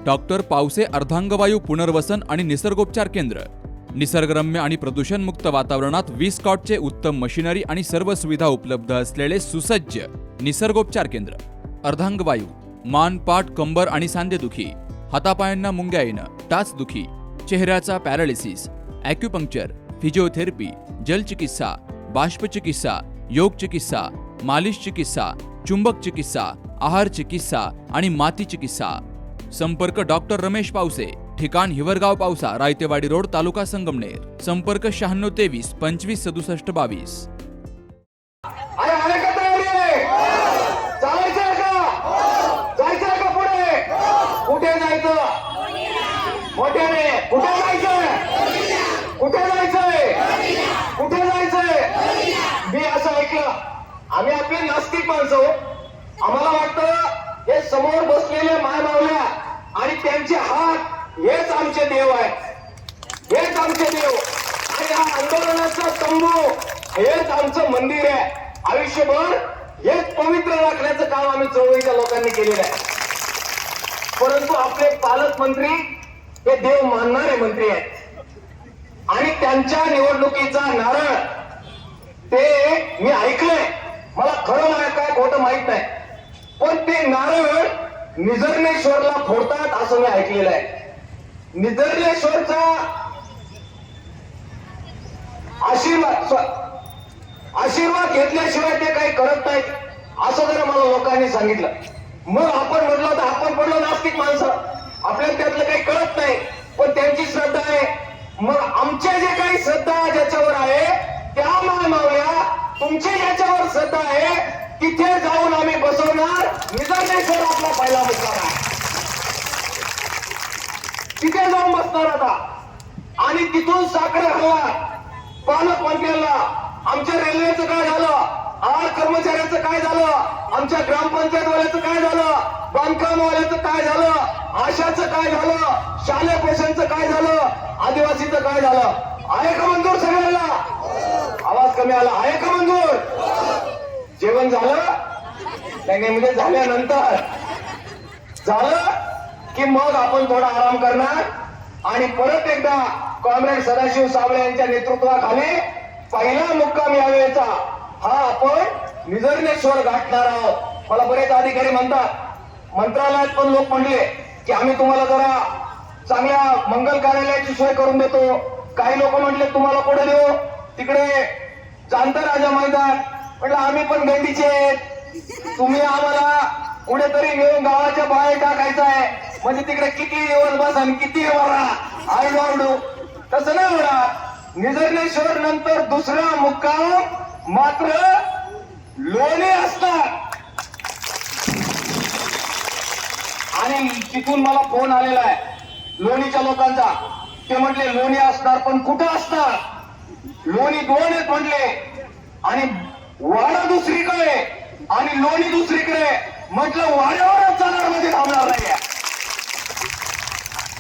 Doctor Pawase अर्धांगवायू पुनर्वसन आणि निसर्गोपचार केंद्र, निसर्गरम्य आणि प्रदूषणमुक्त वातावरणात 20 कॉटचे उत्तम मशिनरी आणि सर्व सुविधा उपलब्ध असलेले सुसज्ज निसर्गोपचार केंद्र, अर्धांगवायू, मान, पाठ, कंबर आणि सांधेदुखी, हातापायांना मुंग्या येणं, टाचदुखी, चेहऱ्याचा पॅरालिसिस, ॲक्युपंक्चर, फिजिओथेरपी, जलचिकित्सा, बाष्पचिकित्सा, योग चिकित्सा, मालिश चिकित्सा, चुंबक चिकित्सा, आहार चिकित्सा आणि माती चिकित्सा. संपर्क डॉक्टर रमेश पावसे, ठिकाण हिवरगाव पावसा, रायतेवाडी रोड, तालुका संगमनेर. संपर्क 9623 25 67 22. कुठे जायचं? मोठ्याने कुठे जायचंय? कुठे जायचंय? कुठे जायचंय? मी असं ऐकलं, आम्ही आपली नास्तिक माणसं, आम्हाला वाटतं हे समोर बसलेले मायमावल्या आणि त्यांचे हात हेच आमचे देव आहेत, हेच आमचे देव. आणि हा आंदोलनाचा तंबू हेच आमचं मंदिर आहे. आयुष्यभर हेच पवित्र राखण्याचं काम आम्ही चळवळीच्या लोकांनी केलेलं आहे. परंतु आपले पालकमंत्री हे देव मानणारे मंत्री आहेत आणि त्यांच्या निवडणुकीचा नारळ ते मी ऐकलंय, मला खरं काय खोटं माहित नाही, पण ते नारळ निझर्णेश्वरला फोडतात असं मी ऐकलेलं आहे. निझर्णेश्वरचा आशीर्वाद घेतल्याशिवाय ते काही करत नाहीत असं जर मला लोकांनी सांगितलं. मग आपण म्हटलं तर आपण पडलो नास्तिक माणसं, आपल्याला त्यातलं काही कळत नाही, पण त्यांची श्रद्धा आहे. मग आमच्या जे काही श्रद्धा ज्याच्यावर आहे त्या मावल्या, तुमची ज्याच्यावर श्रद्धा आहे तिथे जाऊन आम्ही बसवणार. निझर्णेश्वर आपला पहिला मुक्काम आहे, तिथे जाऊन बसणार आता. आणि तिथून साखर हल्ला पालकमंत्र्यांना, आमच्या रेल्वेचं काय झालं, आहार कर्मचाऱ्याचं काय झालं, आमच्या ग्रामपंचायत वाल्याचं काय झालं, बांधकाम वाल्याचं काय झालं, आशाचं काय झालं, शालेय पोषणचं काय झालं, आदिवासीचं काय झालं. आहे का मंजूर सगळ्यांना? आवाज कमी आला. आहे का मंजूर? जेवण झालं नाही? म्हणजे झाल्यानंतर झालं की मग आपण थोडा आराम करणार आणि परत एकदा कॉम्रेड सदाशिव साबळे यांच्या नेतृत्वाखाली पहिला मुक्काम यावेळेचा हा आपण निझर्णेश्वर गाठणार आहोत. मला बरेच अधिकारी म्हणतात, मंत्रालयात पण लोक म्हणले की आम्ही तुम्हाला जरा चांगल्या मंगल कार्यालयाची सोय करून देतो. काही लोक म्हटले तुम्हाला पुढे देऊ तिकडे जाणता राजा मैदान. म्हटलं आम्ही पण गंडीचे आहेत, तुम्ही आम्हाला कुठेतरी घेऊन गावाच्या बाहेर टाकायचं आहे, म्हणजे तिकडे किती दिवस बस आणि किती वारा आई वाढू. तसं नाही होणार. निझर्णेश्वर नंतर दुसरा मुक्काम मात्र लोणी असणार. आणि तिथून मला फोन आलेला आहे लोणीच्या लोकांचा. ते म्हटले लोणी असणार पण कुठं असणार? लोणी 2 आहेत म्हटले आणि वाडा दुसरीकडे आणि लोणी दुसरीकडे. म्हटलं वाड्यावरच जाणार, मध्ये थांबणार नाही,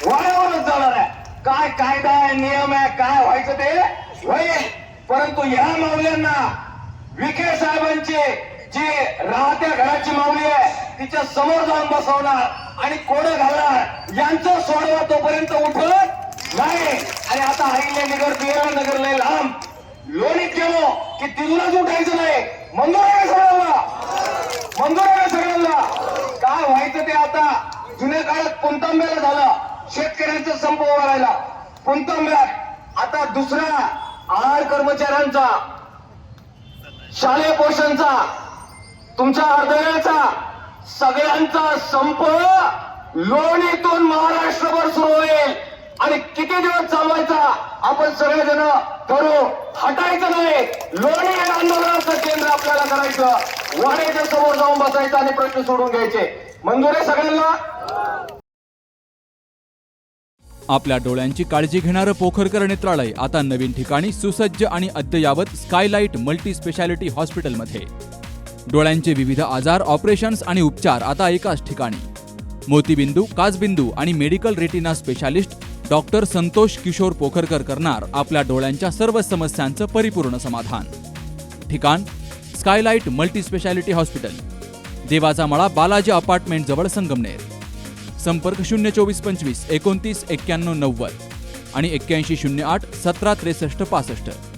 वाड्यावरच जाणार आहे. काय कायदा आहे, नियम आहे, काय व्हायचं ते होईल. परंतु या माऊल्यांना विखे साहेबांची जी राहत्या घराची माऊली आहे तिच्या समोर जाऊन बसवणार आणि कोडं घालणार. यांचं सोडवा तोपर्यंत उठत नाही. आणि आता अहिल्यानगर, बिहारनगर लय लांब, लोणीत गेलो की तिथूनच उठायचं नाही. मंजूर आहे सगळ्यांना? मंजूर आहे सगळ्यांना? काय व्हायचं ते आता जुन्या काळात पुणतांब्याला झालं, शेतकऱ्यांचा संप उभा राहिला पुणतांब्यात. आता दुसरा आहार कर्मचाऱ्यांचा, शालेय पोषणचा, तुमच्या हृदयाचा, सगळ्यांचा संप लोणीतून महाराष्ट्रभर सुरू होईल. आणि किती दिवस चालवायचा आपण सगळेजण ठरवू. हटायचं नाही. लोणी हे आंदोलनाचं केंद्र आपल्याला करायचं. वाड्याच्या समोर जाऊन बसायचं आणि प्रश्न सोडून घ्यायचे. मंजूर आहे सगळ्यांना? आपल्या डोळ्यांची काळजी घेणारं पोखरकर नेत्रालय आता नवीन ठिकाणी सुसज्ज आणि अद्ययावत स्कायलाइट मल्टी स्पेशालिटी हॉस्पिटलमध्ये. डोळ्यांचे विविध आजार, ऑपरेशन्स आणि उपचार आता एकाच ठिकाणी. मोतीबिंदू, काचबिंदू आणि medical retina specialist doctor Santosh Kishor Pokharkar करणार आपल्या डोळ्यांच्या सर्व समस्यांचं परिपूर्ण समाधान. ठिकाण स्कायलाइट मल्टी स्पेशालिटी हॉस्पिटल, देवाचा मळा, बालाजी अपार्टमेंट जवळ, संगमनेर. संपर्क 02425 29 91 90 आणि 8108 17 63 65.